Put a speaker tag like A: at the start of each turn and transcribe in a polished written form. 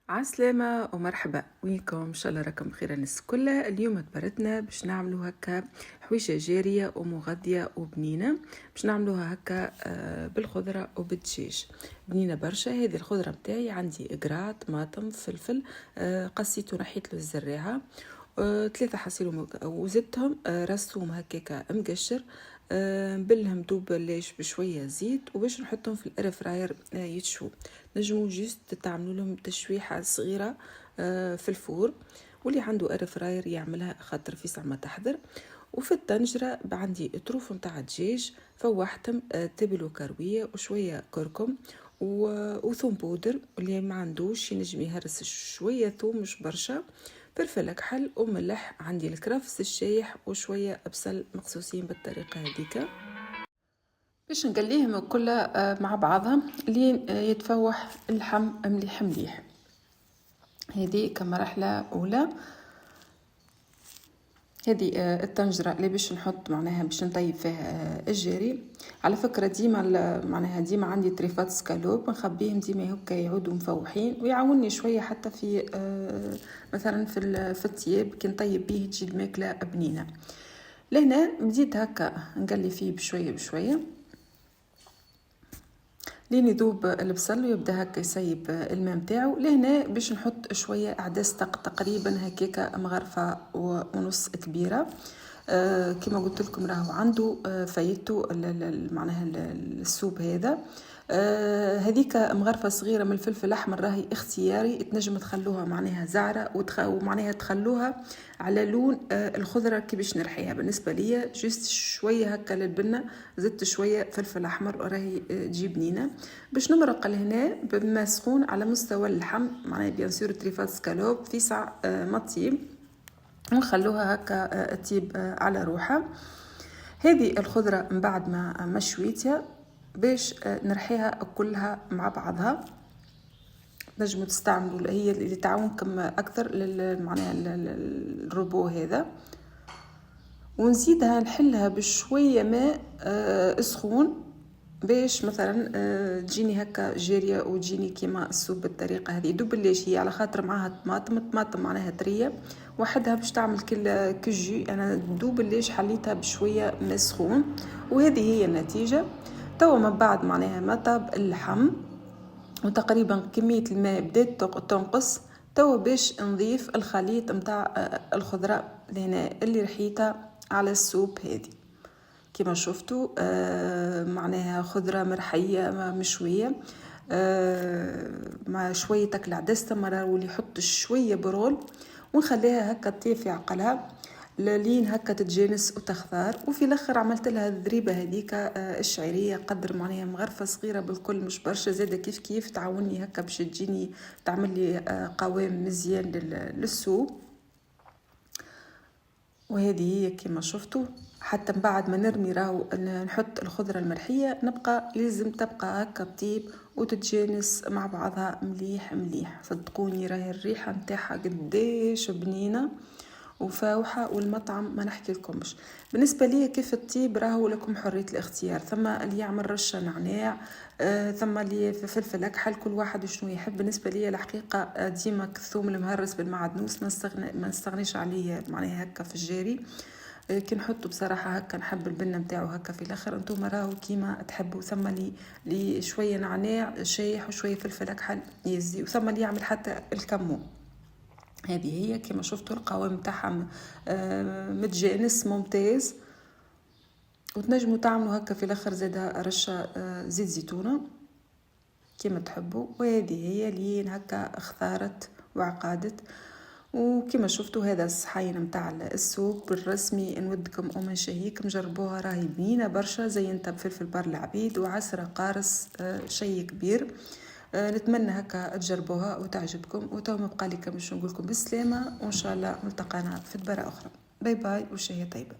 A: عسلامة ومرحبا وينكم ان شاء الله راكم بخير الناس كلها. اليوم تبرتنا باش نعملوا هكا حويجه جاريه ومغذيه وبنينه. باش نعملوها هكا بالخضره وبالدجاج. بنينه برشا. هذه الخضره متاعي عندي قرع طماطم فلفل، قصيت ونحيت له الزراعه، 3 حصير وزدتهم راس ثوم هكاكا مقشر، نبلهم دوب ليش بشويه زيت وباش نحطهم في الاير فراير يتشو. نجمو جيست تعملوا لهم تشويحه صغيره في الفور، واللي عنده اير فراير يعملها خاطر في ساعه ما تحضر. وفي الطنجره عندي طروف نتاع دجاج فوحتهم، تبل وكرويه وشويه كركم وثوم بودر، اللي ما عندوش ينجم يهرس شويه ثوم مش برشا، فلفل كحل وملح. عندي الكرفس الشايح وشويه بصل مقصوصين بالطريقه هذيك باش نقليهم كلها مع بعضها لين يتفوح اللحم مليح مليح. هذه كمرحله اولى. هذه الطنجره اللي باش نحط معناها باش نطيب فيها الجاري. على فكره معناها ديما عندي طريفات سكالوب نخبيهم ديما هكا يعودوا مفوحين ويعاونني شويه حتى في مثلا في الطياب كي نطيب به تجي الماكله بنينه. لهنا بديت هكا نقلي فيه بشويه بشويه لين يذوب البصل ويبدا هكا يسيب الماء نتاعو. لهنا باش نحط شويه عدس تقريبا هكاكا مغرفه ونص كبيره. كما قلت لكم راهو عنده فايدته معناها السوب هذا. هذيك مغرفه صغيره من الفلفل الاحمر راهي اختياري، تنجم تخلوها معناها زعره ومعناها تخلوها على لون الخضره كي باش نرحيها. بالنسبه ليا جست شويه هكا للبنه، زدت شويه فلفل احمر راهي تجي بنينه. باش نمرق لهنا بما سخون على مستوى اللحم معناها بيان سور تريفات سكالوب في ساعه ما تطيب، ونخلوها هكا تطيب على روحها. هذه الخضره من بعد ما مشويتها باش نرحيها كلها مع بعضها. نجموا تستعملوا هي اللي تعاونكم اكثر معناها الربو هذا. ونزيدها نحلها بشويه ماء سخون باش مثلا تجيني هكا جاريه وتجيني كيما السوب بالطريقه هذه. دوب ليش هي على خاطر معها طماطم معناها طريه وحدها باش تعمل كجي. انا دوب ليش حليتها بشويه ماء سخون وهذه هي النتيجه. توا من بعد معناها ما طاب اللحم وتقريبا كميه الماء بدات تنقص، توا باش نضيف الخليط متاع الخضره هنا اللي رحيتها على السوب هذه. كما شفتوا معناها خضره مرحيه مشويه مع شويه تاكل عدس مرة واللي يحط شويه برول ونخليها هكا تطيب في عقلها لين هكا تتجانس وتخضر. وفي الاخر عملت لها الذريبه هذيك الشعريه قدر معناها مغرفه صغيره بالكل مش برشا، زاده كيف كيف تعاوني هكا باش تجيني تعمل لي قوام مزيان للسوب. وهذه هي كما شفتوا. حتى من بعد ما نرمي راهو نحط الخضره المرحيه نبقى لازم تبقى هكا بطيب وتتجانس مع بعضها مليح مليح. صدقوني راهي الريحه نتاعها قداش بنينه وفاوحه والمطعم ما نحكي لكمش. بالنسبه لي كيف الطيب راهو لكم حريه الاختيار، ثم اللي يعمل رشه نعناع، ثم اللي فلفل اكحل، كل واحد شنو يحب. بالنسبه لي الحقيقه ديما الثوم المهرس بالمعدنوس ما نستغنيش عليه معناها هكا في الجاري. كي نحطه بصراحه هكا نحب البنه نتاعو هكا في الاخر. انتم راهو كيما تحبوا، ثم لي شويه نعناع شايح وشويه فلفل اكحل يزي، وثم اللي يعمل حتى الكمون. هذه هي كما شفتوا القوام تاعها متجانس ممتاز. وتنجموا تعملوا هكا في الاخر زاده رشه زيت زيتونه كما تحبوا. وهذه هي لين هكا اختارت وعقادت. وكما شفتوا هذا الصحين متاع السوق بالرسمي نودكم ومن شهيكم جربوها راهي بنينه برشا. زينتها بفلفل بار العبيد وعسره قارص شيء كبير. نتمنى هكا تجربوها وتعجبكم. وتو ما بقى لي كم باش نقول لكم بالسلامه وان شاء الله ملتقانا في دبره اخرى. باي باي وشهيه طيبه.